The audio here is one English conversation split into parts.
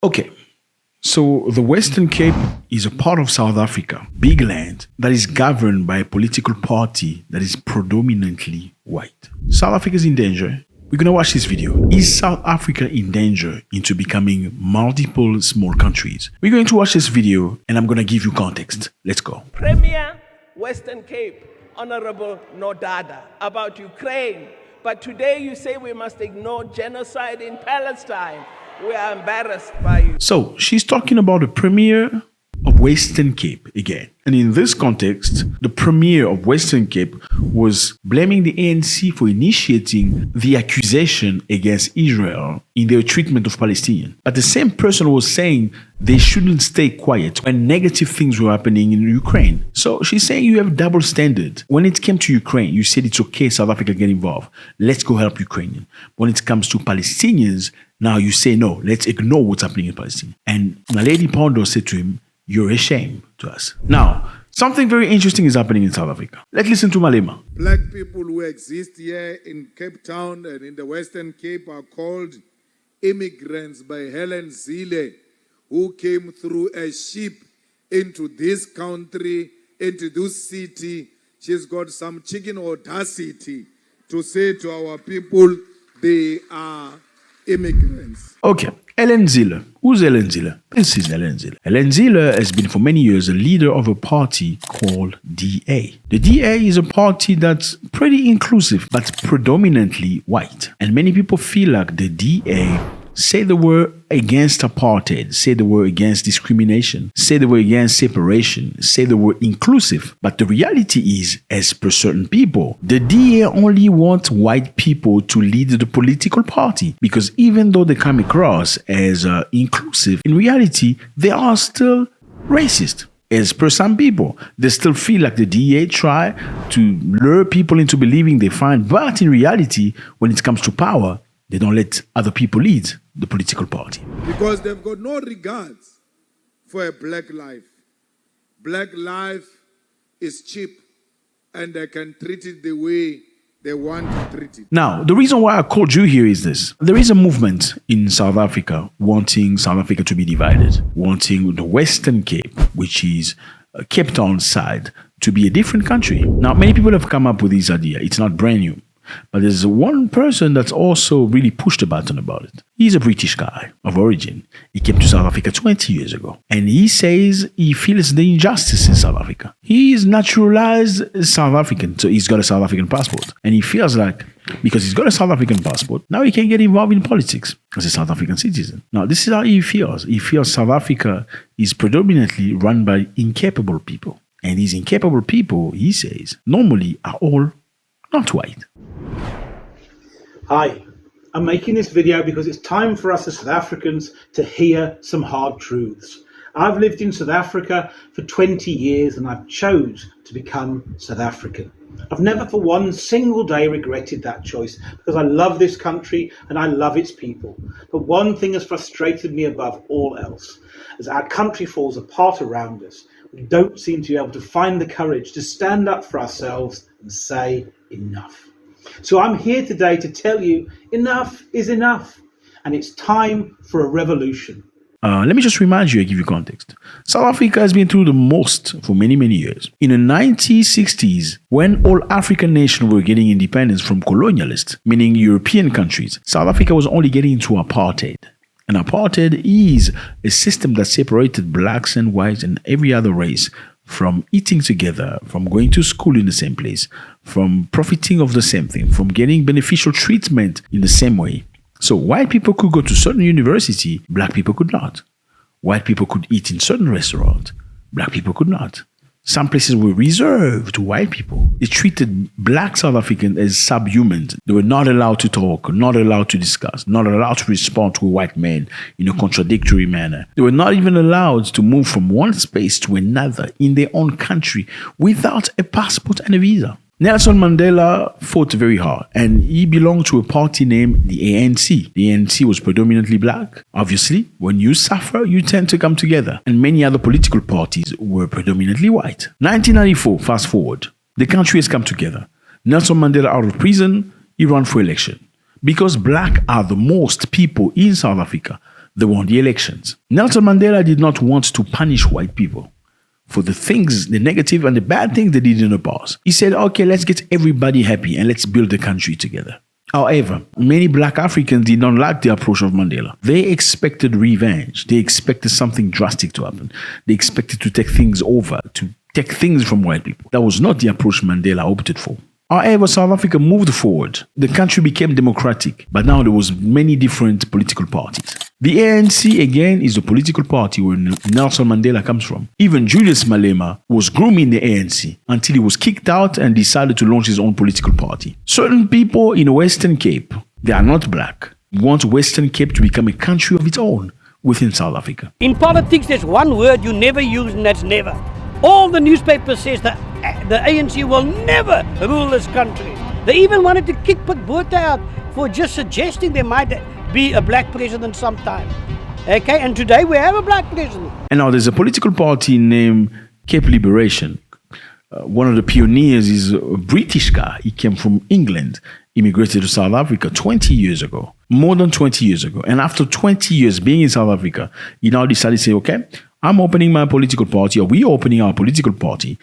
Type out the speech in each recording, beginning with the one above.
Okay, so the Western Cape is a part of South Africa, big land, that is governed by a political party that is predominantly white. South Africa is in danger. We're going to watch this video. Is South Africa in danger into becoming multiple small countries? We're going to watch this video and I'm going to give you context. Let's go. Premier Western Cape, Honorable Nodada, about Ukraine. But today you say we must ignore genocide in Palestine. We are embarrassed by you. So she's talking about the Premier of Western Cape again. And in this context, the Premier of Western Cape was blaming the ANC for initiating the accusation against Israel in their treatment of Palestinians. But the same person was saying they shouldn't stay quiet when negative things were happening in Ukraine. So she's saying you have double standard. When it came to Ukraine, you said it's okay, South Africa get involved. Let's go help Ukrainians. When it comes to Palestinians, now you say no, let's ignore what's happening in Palestine. And Naledi Pandor said to him, you're a shame to us. Now, something very interesting is happening in South Africa. Let's listen to Malema. Black people who exist here in Cape Town and in the Western Cape are called immigrants by Helen Zille, who came through a ship into this country, into this city. She's got some chicken audacity to say to our people they are immigrants. Okay, Helen Zille. Who's Helen Zille? This is Helen Zille. Helen Zille has been for many years a leader of a party called DA. The DA is a party that's pretty inclusive, but predominantly white. And many people feel like the DA say they were against apartheid, say they were against discrimination, say they were against separation, say they were inclusive. But the reality is, as per certain people, the DA only wants white people to lead the political party, because even though they come across as inclusive, in reality, they are still racist. As per some people, they still feel like the DA try to lure people into believing they're fine, but in reality, when it comes to power, they don't let other people lead the political party. Because they've got no regards for a black life. Black life is cheap and they can treat it the way they want to treat it. Now, the reason why I called you here is this. There is a movement in South Africa wanting South Africa to be divided, wanting the Western Cape, which is Cape Town side, to be a different country. Now, many people have come up with this idea. It's not brand new. But there's one person that's also really pushed a button about it. He's a British guy of origin. He came to South Africa 20 years ago. And he says he feels the injustice in South Africa. He is naturalized South African, so he's got a South African passport. And he feels like, because he's got a South African passport, now he can get involved in politics as a South African citizen. Now, this is how he feels. He feels South Africa is predominantly run by incapable people. And these incapable people, he says, normally are all not white. Hi, I'm making this video because it's time for us as South Africans to hear some hard truths. I've lived in South Africa for 20 years and I've chose to become South African. I've never for one single day regretted that choice because I love this country and I love its people. But one thing has frustrated me above all else. As our country falls apart around us, we don't seem to be able to find the courage to stand up for ourselves and say enough. So I'm here today to tell you enough is enough and it's time for a revolution. Let me just remind you, I give you context. South Africa has been through the most for many, many years. In the 1960s, when all African nations were getting independence from colonialists, meaning European countries, South Africa was only getting into apartheid. And apartheid is a system that separated blacks and whites and every other race from eating together, from going to school in the same place, from profiting of the same thing, from getting beneficial treatment in the same way. So white people could go to certain university, black people could not. White people could eat in certain restaurants, black people could not. Some places were reserved to white people. They treated black South Africans as subhumans. They were not allowed to talk, not allowed to discuss, not allowed to respond to a white man in a contradictory manner. They were not even allowed to move from one space to another in their own country without a passport and a visa. Nelson Mandela fought very hard and he belonged to a party named the ANC. The ANC was predominantly black. Obviously, when you suffer, you tend to come together. And many other political parties were predominantly white. 1994, fast forward, the country has come together. Nelson Mandela out of prison, he ran for election. Because black are the most people in South Africa, They won the elections. Nelson Mandela did not want to punish white people for the things, the negative and the bad things they did in the past. He said, okay, let's get everybody happy and let's build the country together. However, many black Africans did not like the approach of Mandela. They expected revenge. They expected something drastic to happen. They expected to take things over, to take things from white people. That was not the approach Mandela opted for. However, South Africa moved forward. The country became democratic, but now there was many different political parties. The ANC, again, is the political party where Nelson Mandela comes from. Even Julius Malema was grooming the ANC until he was kicked out and decided to launch his own political party. Certain people in the Western Cape, they are not black, want Western Cape to become a country of its own within South Africa. In politics, there's one word you never use, and that's never. All the newspapers says that the ANC will never rule this country. They even wanted to kick Botha out for just suggesting there might be a black president sometime. Okay, and today we have a black president. And now there's a political party named Cape Liberation. One of the pioneers is a British guy. He came from England, immigrated to South Africa 20 years ago, more than 20 years ago. And after 20 years being in South Africa, he now decided to say, okay, I'm opening my political party, or we're opening our political party.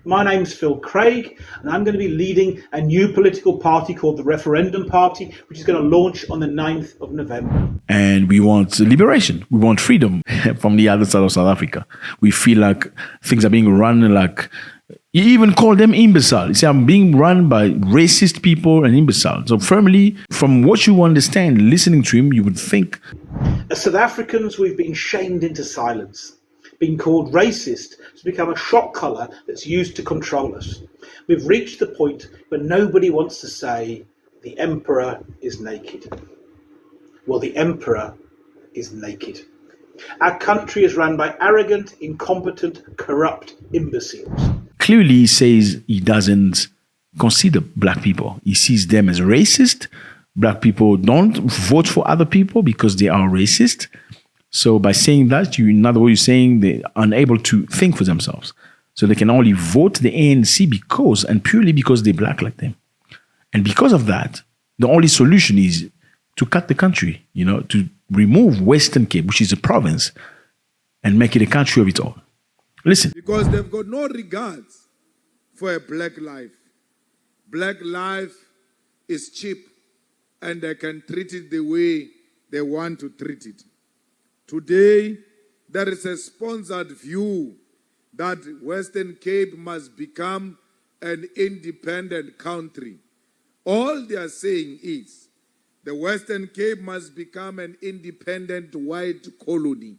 My name's Phil Craig, and I'm going to be leading a new political party called the Referendum Party, which is going to launch on the 9th of November. And we want liberation. We want freedom from the other side of South Africa. We feel like things are being run like, you even call them imbecile. You say, I'm being run by racist people and imbeciles. So firmly, from what you understand, listening to him, you would think. As South Africans, we've been shamed into silence. Being called racist has become a shock collar that's used to control us. We've reached the point where nobody wants to say the emperor is naked. Well, the emperor is naked. Our country is run by arrogant, incompetent, corrupt imbeciles. Clearly, he says he doesn't consider black people. He sees them as racist. Black people don't vote for other people because they are racist. So by saying that, in other words, you're saying they're unable to think for themselves. So they can only vote the ANC because, and purely because they're black like them. And because of that, the only solution is to cut the country, to remove Western Cape, which is a province, and make it a country of its own. Listen. Because they've got no regards for a black life. Black life is cheap, and they can treat it the way they want to treat it. Today, there is a sponsored view that Western Cape must become an independent country. All they are saying is the Western Cape must become an independent white colony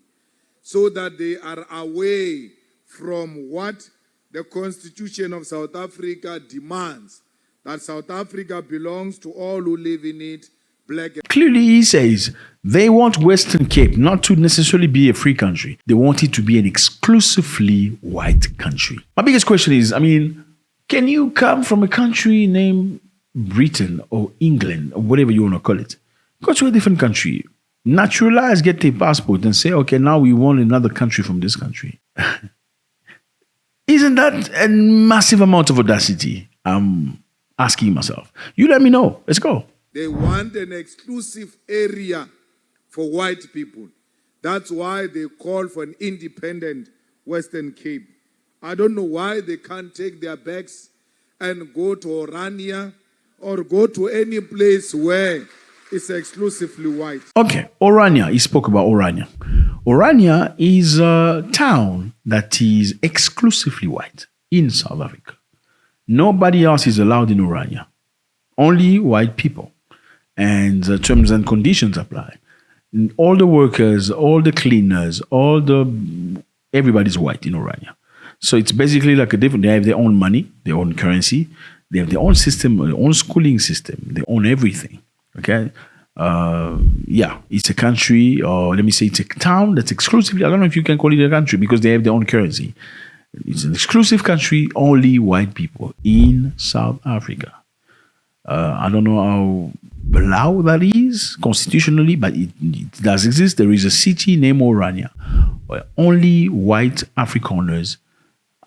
so that they are away from what the Constitution of South Africa demands, that South Africa belongs to all who live in it, black. Clearly, he says they want Western Cape not to necessarily be a free country. They want it to be an exclusively white country. My biggest question is, can you come from a country named Britain or England or whatever you want to call it, go to a different country, naturalize, get a passport and say, okay, now we want another country from this country? Isn't that a massive amount of audacity? I'm asking myself. You let me know. Let's go. They want an exclusive area for white people. That's why they call for an independent Western Cape. I don't know why they can't take their bags and go to Orania or go to any place where it's exclusively white. Okay, Orania. He spoke about Orania. Orania is a town that is exclusively white in South Africa. Nobody else is allowed in Orania. Only white people. And the terms and conditions apply. And all the workers, all the cleaners, everybody's white in Orania. So it's basically like they have their own money, their own currency, they have their own system, their own schooling system, they own everything. Okay? It's a country, or let me say it's a town that's exclusively, I don't know if you can call it a country because they have their own currency. It's an exclusive country, only white people in South Africa. I don't know how allowed that is constitutionally, but it does exist. There is a city named Orania where only white Afrikaners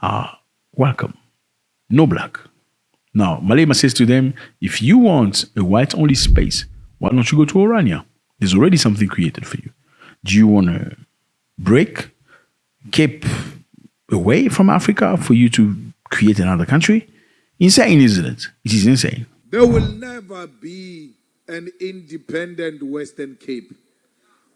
are welcome. No black. Now, Malema says to them, if you want a white-only space, why don't you go to Orania? There's already something created for you. Do you want to break Cape away from Africa for you to create another country? Insane, isn't it? It is insane. There will never be an independent Western Cape.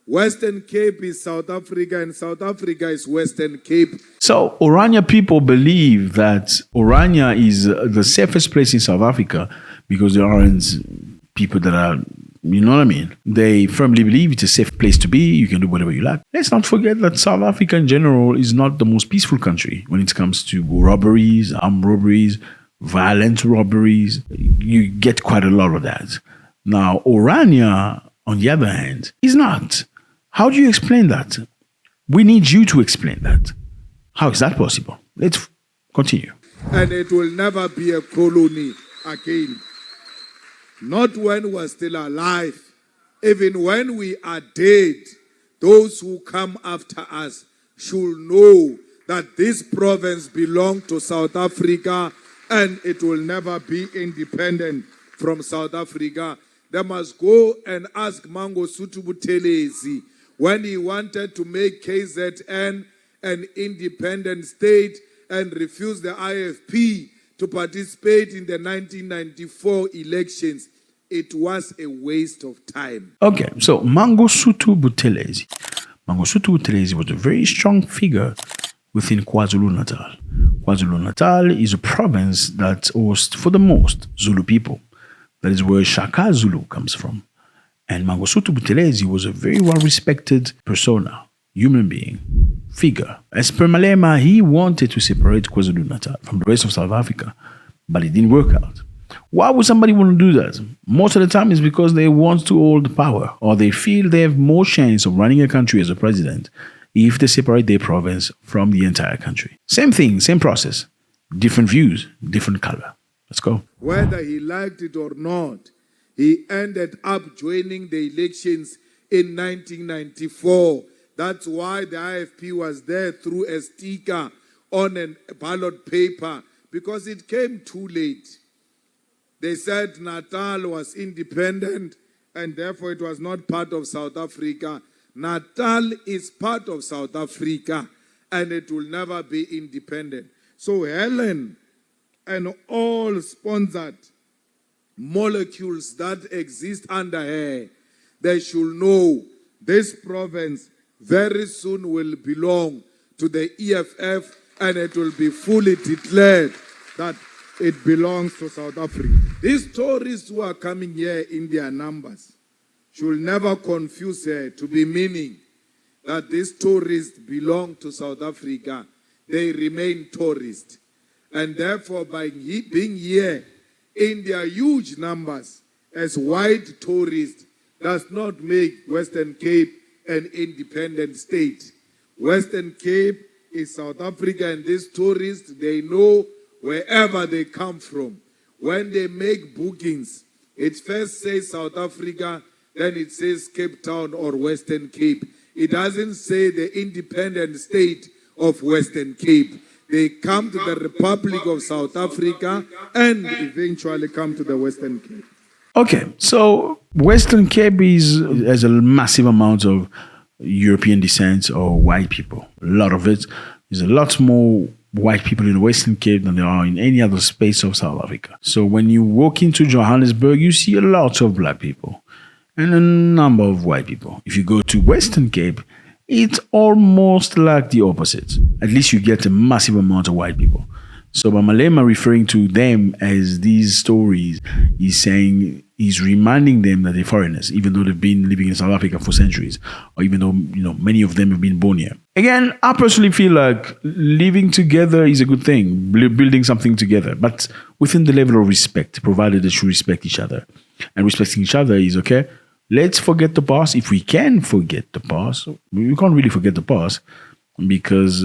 Western Cape is South Africa and South Africa is Western Cape. So Orania people believe that Orania is the safest place in South Africa because there aren't people that are, you know what I mean? They firmly believe it's a safe place to be. You can do whatever you like. Let's not forget that South Africa in general is not the most peaceful country when it comes to robberies, armed robberies, violent robberies. You get quite a lot of that. Now, Orania, on the other hand, is not. How do you explain that? We need you to explain that. How is that possible? Let's continue. And it will never be a colony again. Not when we're still alive. Even when we are dead, those who come after us should know that this province belongs to South Africa and it will never be independent from South Africa. They must go and ask Mangosuthu Buthelezi when he wanted to make KZN an independent state and refused the IFP to participate in the 1994 elections. It was a waste of time. Okay, so Mangosuthu Buthelezi. Mangosuthu Buthelezi was a very strong figure within KwaZulu-Natal. KwaZulu-Natal is a province that hosts, for the most, Zulu people. That is where Shaka Zulu comes from. And Mangosuthu Buthelezi was a very well-respected persona, human being, figure. As per Malema, he wanted to separate KwaZulu-Natal from the rest of South Africa, but it didn't work out. Why would somebody want to do that? Most of the time it's because they want to hold power, or they feel they have more chance of running a country as a president if they separate their province from the entire country. Same thing, same process, different views, different color. Let's go. Whether he liked it or not, he ended up joining the elections in 1994. That's why the IFP was there through a sticker on a ballot paper, because it came too late. They said Natal was independent and therefore it was not part of South Africa. Natal is part of South Africa and it will never be independent. So Helen and all sponsored molecules that exist under her, they should know this province very soon will belong to the EFF and it will be fully declared that it belongs to South Africa. These tourists who are coming here in their numbers should never confuse her to be meaning that these tourists belong to South Africa. They remain tourists. And therefore, by being here in their huge numbers as white tourists does not make Western Cape an independent state. Western Cape is South Africa, and these tourists, they know wherever they come from. When they make bookings, it first says South Africa, then it says Cape Town or Western Cape. It doesn't say the independent state of Western Cape. They come to the Republic of South Africa and eventually come to the Western Cape. Okay, so Western Cape has a massive amount of European descent or white people. A lot of it. There's a lot more white people in the Western Cape than there are in any other space of South Africa. So when you walk into Johannesburg, you see a lot of black people and a number of white people. If you go to Western Cape, it's almost like the opposite. At least you get a massive amount of white people. So by Malema referring to them as these stories, he's reminding them that they're foreigners, even though they've been living in South Africa for centuries, or even though many of them have been born here. Again, I personally feel like living together is a good thing, building something together, but within the level of respect, provided that you respect each other. And respecting each other is okay. Let's forget the past. If we can forget the past, we can't really forget the past because,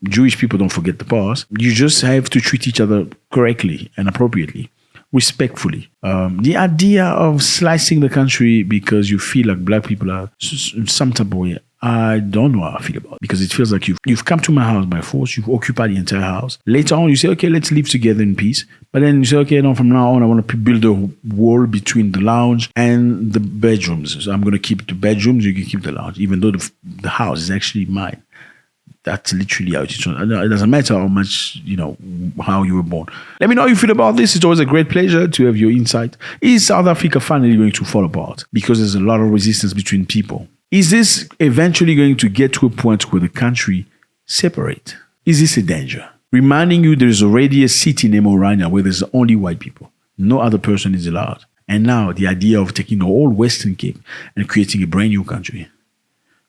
Jewish people don't forget the past. You just have to treat each other correctly and appropriately, respectfully. The idea of slicing the country because you feel like black people are some type of way, I don't know how I feel about it, because it feels like you've come to my house by force, you've occupied the entire house. Later on, you say, okay, let's live together in peace. But then you say, okay, no, from now on, I want to build a wall between the lounge and the bedrooms. So I'm going to keep the bedrooms, you can keep the lounge, even though the house is actually mine. That's literally how it is. It doesn't matter how much, how you were born. Let me know how you feel about this. It's always a great pleasure to have your insight. Is South Africa finally going to fall apart? Because there's a lot of resistance between people. Is this eventually going to get to a point where the country separates? Is this a danger? Reminding you, there is already a city named Orania where there's only white people. No other person is allowed. And now the idea of taking the whole Western Cape and creating a brand new country.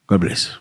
God bless.